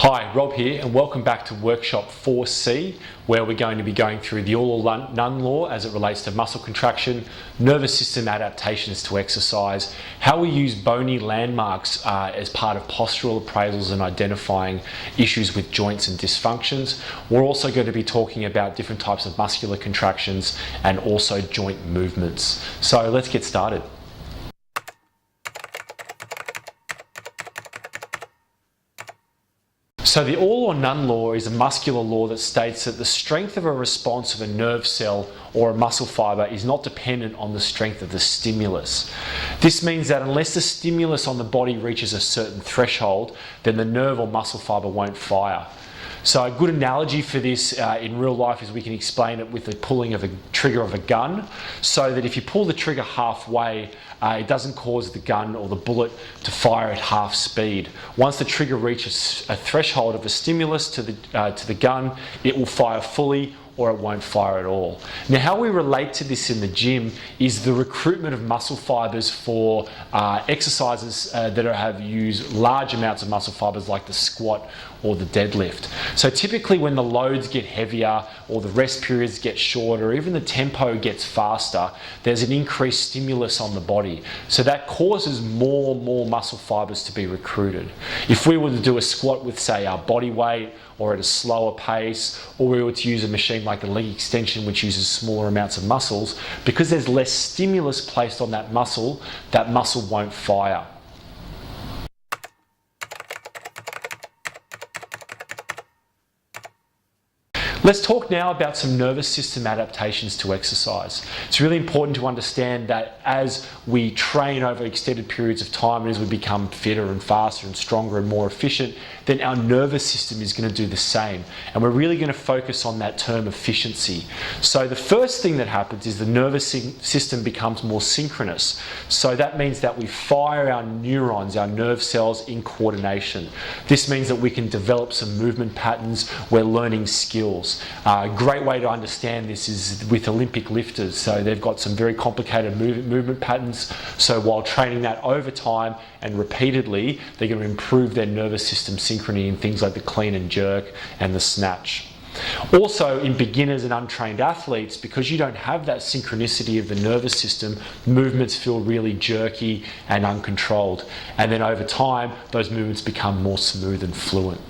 Hi, Rob here, and welcome back to Workshop 4C, where we're going to be going through the all or none law as it relates to muscle contraction, nervous system adaptations to exercise, how we use bony landmarks as part of postural appraisals and identifying issues with joints and dysfunctions. We're also going to be talking about different types of muscular contractions and also joint movements. So let's get started. So the all or none law is a muscular law that states that the strength of a response of a nerve cell or a muscle fibre is not dependent on the strength of the stimulus. This means that unless the stimulus on the body reaches a certain threshold, then the nerve or muscle fibre won't fire. So a good analogy for this in real life is we can explain it with the pulling of a trigger of a gun, so that if you pull the trigger halfway, it doesn't cause the gun or the bullet to fire at half speed. Once the trigger reaches a threshold of a stimulus to the gun, it will fire fully or it won't fire at all. Now, how we relate to this in the gym is the recruitment of muscle fibers for exercises that have used large amounts of muscle fibers like the squat or the deadlift. So typically when the loads get heavier or the rest periods get shorter, or even the tempo gets faster, there's an increased stimulus on the body. So that causes more muscle fibers to be recruited. If we were to do a squat with, say, our body weight or at a slower pace, or we were to use a machine like the leg extension which uses smaller amounts of muscles, because there's less stimulus placed on that muscle won't fire. Let's talk now about some nervous system adaptations to exercise. It's really important to understand that as we train over extended periods of time and as we become fitter and faster and stronger and more efficient, then our nervous system is going to do the same. And we're really going to focus on that term efficiency. So the first thing that happens is the nervous system becomes more synchronous. So that means that we fire our neurons, our nerve cells, in coordination. This means that we can develop some movement patterns. We're learning skills. A great way to understand this is with Olympic lifters. So they've got some very complicated movement patterns. So while training that over time and repeatedly, they're going to improve their nervous system synchrony in things like the clean and jerk and the snatch. Also, in beginners and untrained athletes, because you don't have that synchronicity of the nervous system, movements feel really jerky and uncontrolled. And then over time, those movements become more smooth and fluent.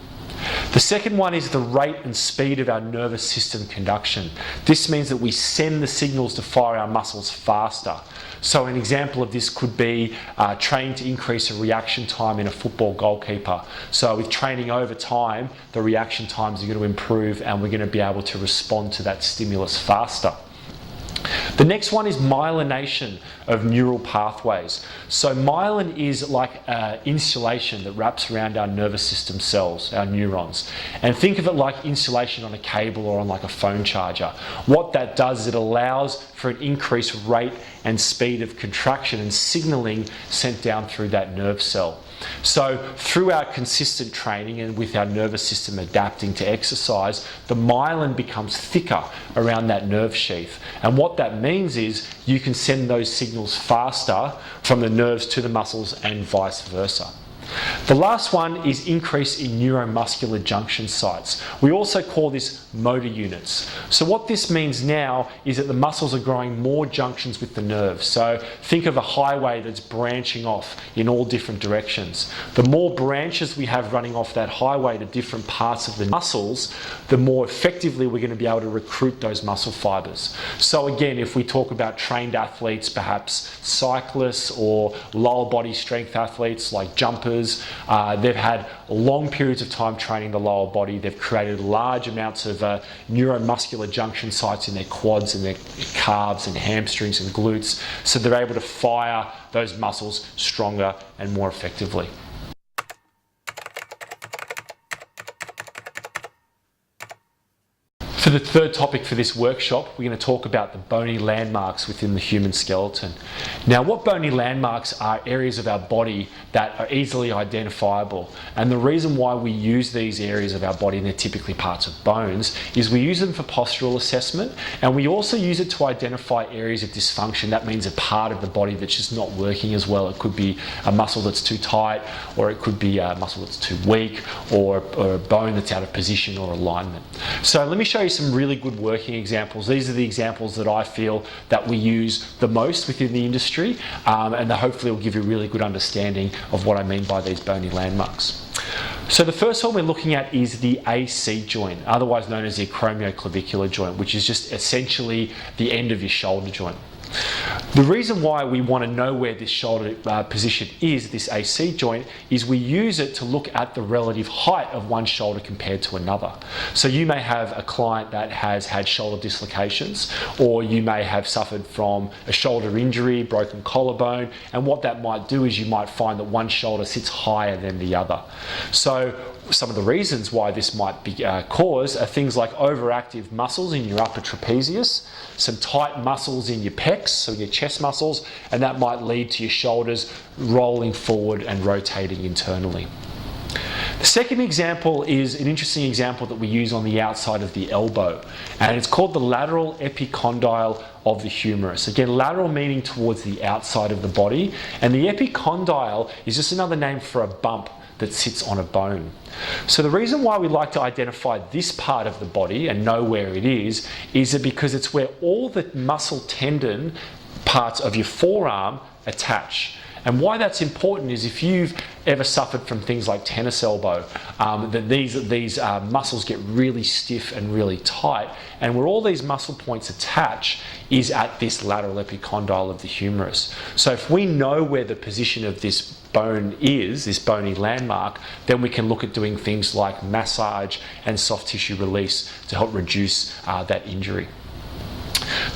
The second one is the rate and speed of our nervous system conduction. This means that we send the signals to fire our muscles faster. So an example of this could be training to increase a reaction time in a football goalkeeper. So with training over time, the reaction times are going to improve and we're going to be able to respond to that stimulus faster. The next one is myelination of neural pathways. So myelin is like insulation that wraps around our nervous system cells, our neurons. And think of it like insulation on a cable or on like a phone charger. What that does is it allows for an increased rate and speed of contraction and signaling sent down through that nerve cell. So through our consistent training and with our nervous system adapting to exercise, the myelin becomes thicker around that nerve sheath. And what that means is you can send those signals faster from the nerves to the muscles and vice versa. The last one is increase in neuromuscular junction sites. We also call this motor units. So what this means now is that the muscles are growing more junctions with the nerves. So think of a highway that's branching off in all different directions. The more branches we have running off that highway to different parts of the muscles, the more effectively we're going to be able to recruit those muscle fibers. So again, if we talk about trained athletes, perhaps cyclists or lower body strength athletes like jumpers, they've had long periods of time training the lower body. They've created large amounts of neuromuscular junction sites in their quads and their calves and hamstrings and glutes, so they're able to fire those muscles stronger and more effectively. For the third topic for this workshop, we're going to talk about the bony landmarks within the human skeleton. Now, what bony landmarks are areas of our body that are easily identifiable. And the reason why we use these areas of our body, and they're typically parts of bones, is we use them for postural assessment, and we also use it to identify areas of dysfunction. That means a part of the body that's just not working as well. It could be a muscle that's too tight, or it could be a muscle that's too weak, or a bone that's out of position or alignment. So let me show you some really good working examples. These are the examples that I feel that we use the most within the industry, and that hopefully will give you a really good understanding of what I mean by these bony landmarks. So the first one we're looking at is the AC joint, otherwise known as the acromioclavicular joint, which is just essentially the end of your shoulder joint. The reason why we want to know where this shoulder position is, this AC joint, is we use it to look at the relative height of one shoulder compared to another. So you may have a client that has had shoulder dislocations, or you may have suffered from a shoulder injury, broken collarbone, and what that might do is you might find that one shoulder sits higher than the other. So some of the reasons why this might be caused are things like overactive muscles in your upper trapezius, some tight muscles in your pecs, so your chest muscles, and that might lead to your shoulders rolling forward and rotating internally. The second example is an interesting example that we use on the outside of the elbow, and it's called the lateral epicondyle of the humerus. Again, lateral meaning towards the outside of the body, and the epicondyle is just another name for a bump that sits on a bone. So the reason why we like to identify this part of the body and know where it is that because it's where all the muscle tendon parts of your forearm attach. And why that's important is if you've ever suffered from things like tennis elbow, that these muscles get really stiff and really tight, and where all these muscle points attach is at this lateral epicondyle of the humerus. So if we know where the position of this bone is, this bony landmark, then we can look at doing things like massage and soft tissue release to help reduce that injury.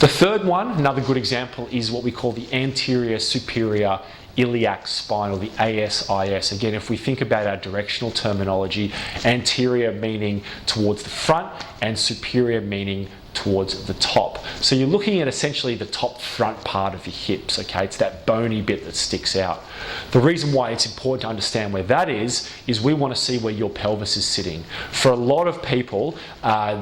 The third one, another good example, is what we call the anterior superior iliac spine, or the ASIS. Again, if we think about our directional terminology, anterior meaning towards the front and superior meaning towards the top. So you're looking at essentially the top front part of your hips, okay? It's that bony bit that sticks out. The reason why it's important to understand where that is we want to see where your pelvis is sitting. For a lot of people,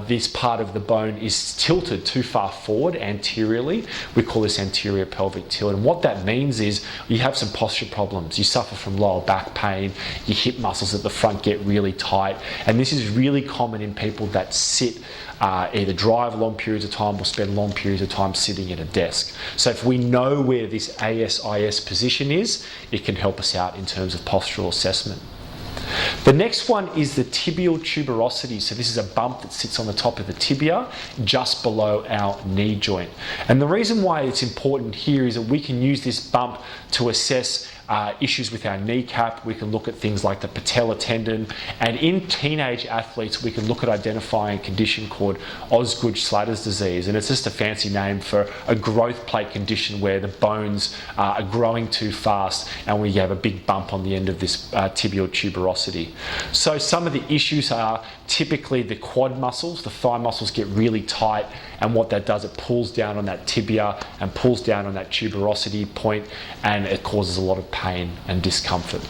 this part of the bone is tilted too far forward anteriorly. We call this anterior pelvic tilt. And what that means is you have some posture problems. You suffer from lower back pain, your hip muscles at the front get really tight. And this is really common in people that sit, either drive long periods of time or spend long periods of time sitting at a desk. So if we know where this ASIS position is, it can help us out in terms of postural assessment. The next one is the tibial tuberosity. So this is a bump that sits on the top of the tibia, just below our knee joint. And the reason why it's important here is that we can use this bump to assess issues with our kneecap. We can look at things like the patella tendon, and in teenage athletes we can look at identifying a condition called Osgood-Schlatter's disease, and it's just a fancy name for a growth plate condition where the bones are growing too fast and we have a big bump on the end of this tibial tuberosity. So some of the issues are typically the quad muscles, the thigh muscles get really tight, and what that does, it pulls down on that tibia and pulls down on that tuberosity point, and it causes a lot of pain and discomfort.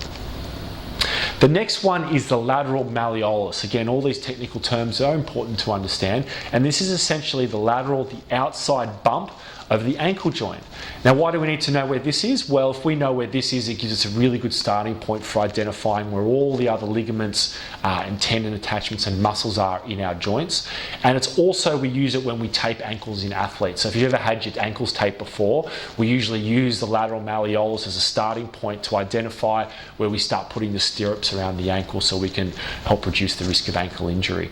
The next one is the lateral malleolus. Again, all these technical terms are important to understand, and this is essentially the outside bump of the ankle joint. Now, why do we need to know where this is? Well, if we know where this is, it gives us a really good starting point for identifying where all the other ligaments and tendon attachments and muscles are in our joints. And it's also, we use it when we tape ankles in athletes. So if you've ever had your ankles taped before, we usually use the lateral malleolus as a starting point to identify where we start putting the stirrups around the ankle so we can help reduce the risk of ankle injury.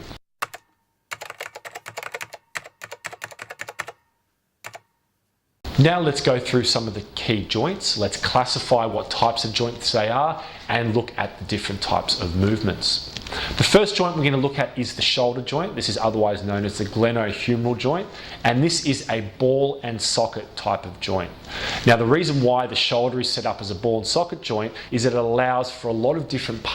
Now let's go through some of the key joints. Let's classify what types of joints they are and look at the different types of movements. The first joint we're going to look at is the shoulder joint. This is otherwise known as the glenohumeral joint, and this is a ball and socket type of joint. Now, the reason why the shoulder is set up as a ball and socket joint is that it allows for a lot of different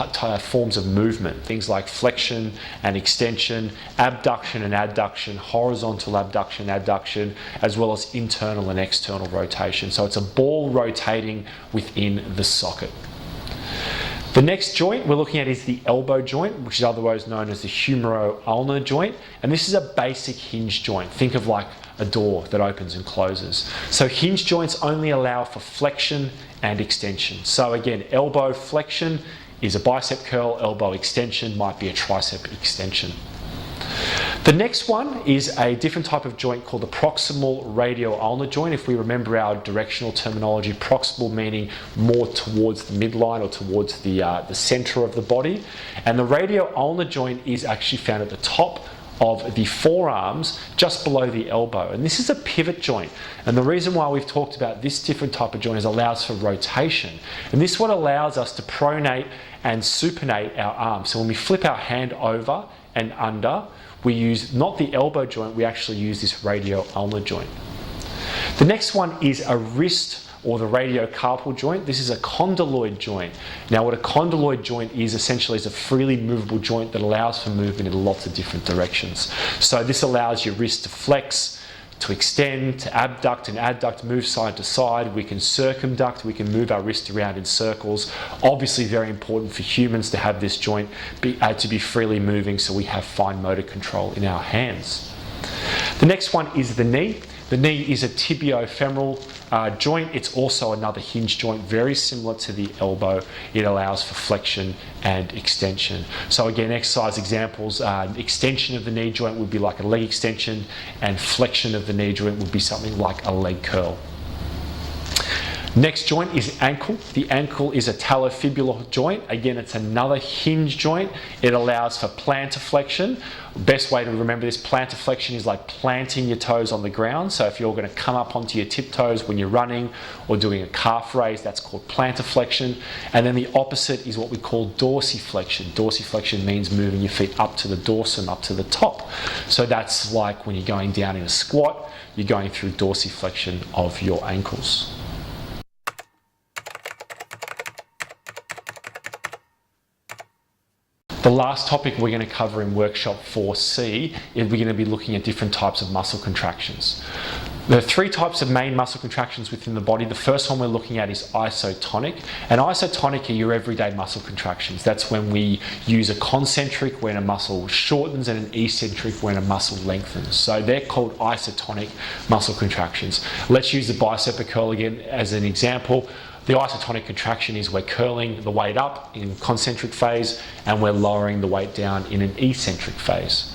forms of movement, things like flexion and extension, abduction and adduction, horizontal abduction, adduction, as well as internal and external rotation. So it's a ball rotating within the socket. The next joint we're looking at is the elbow joint, which is otherwise known as the humero-ulnar joint, and this is a basic hinge joint. Think of like a door that opens and closes. So hinge joints only allow for flexion and extension. So again, elbow flexion is a bicep curl, elbow extension might be a tricep extension. The next one is a different type of joint called the proximal radio-ulnar joint. If we remember our directional terminology, proximal meaning more towards the midline or towards the center of the body. And the radio-ulnar joint is actually found at the top of the forearms, just below the elbow. And this is a pivot joint. And the reason why we've talked about this different type of joint is it allows for rotation. And this is what allows us to pronate and supinate our arms. So when we flip our hand over and under, we use not the elbow joint, we actually use this radio-ulnar joint. The next one is a wrist or the radiocarpal joint. This is a condyloid joint. Now, what a condyloid joint is essentially is a freely movable joint that allows for movement in lots of different directions. So this allows your wrist to flex, to extend, to abduct and adduct, move side to side. We can circumduct, we can move our wrist around in circles. Obviously very important for humans to have this joint to be freely moving so we have fine motor control in our hands. The next one is the knee. The knee is a tibiofemoral joint. It's also another hinge joint, very similar to the elbow. It allows for flexion and extension. So again, exercise examples, extension of the knee joint would be like a leg extension, and flexion of the knee joint would be something like a leg curl. Next joint is ankle. The ankle is a talofibular joint. Again, it's another hinge joint. It allows for plantar flexion. Best way to remember this, plantar flexion is like planting your toes on the ground. So if you're going to come up onto your tiptoes when you're running or doing a calf raise, that's called plantar flexion. And then the opposite is what we call dorsiflexion. Dorsiflexion means moving your feet up to the dorsum, up to the top. So that's like when you're going down in a squat, you're going through dorsiflexion of your ankles. The last topic we're going to cover in workshop 4C is we're going to be looking at different types of muscle contractions. There are three types of main muscle contractions within the body. The first one we're looking at is isotonic. And isotonic are your everyday muscle contractions. That's when we use a concentric when a muscle shortens and an eccentric when a muscle lengthens. So they're called isotonic muscle contractions. Let's use the bicep curl again as an example. The isotonic contraction is we're curling the weight up in concentric phase and we're lowering the weight down in an eccentric phase.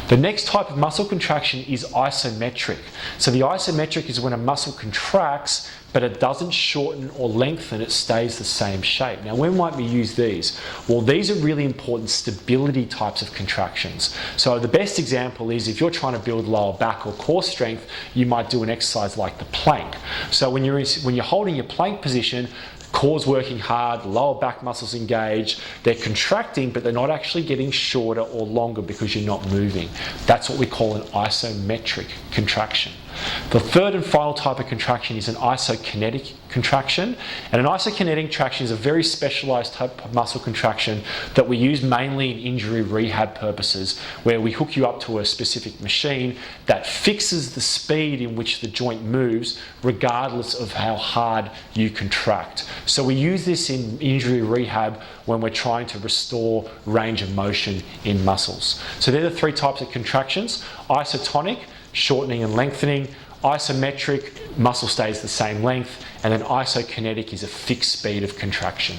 The next type of muscle contraction is isometric. So the isometric is when a muscle contracts but it doesn't shorten or lengthen, it stays the same shape. Now, when might we use these? Well, these are really important stability types of contractions. So the best example is if you're trying to build lower back or core strength, you might do an exercise like the plank. So when you're holding your plank position, core's working hard, lower back muscles engaged, they're contracting, but they're not actually getting shorter or longer because you're not moving. That's what we call an isometric contraction. The third and final type of contraction is an isokinetic contraction. And an isokinetic contraction is a very specialized type of muscle contraction that we use mainly in injury rehab purposes, where we hook you up to a specific machine that fixes the speed in which the joint moves regardless of how hard you contract. So we use this in injury rehab when we're trying to restore range of motion in muscles. So they're the three types of contractions: isotonic, shortening and lengthening; isometric, muscle stays the same length; and then isokinetic is a fixed speed of contraction.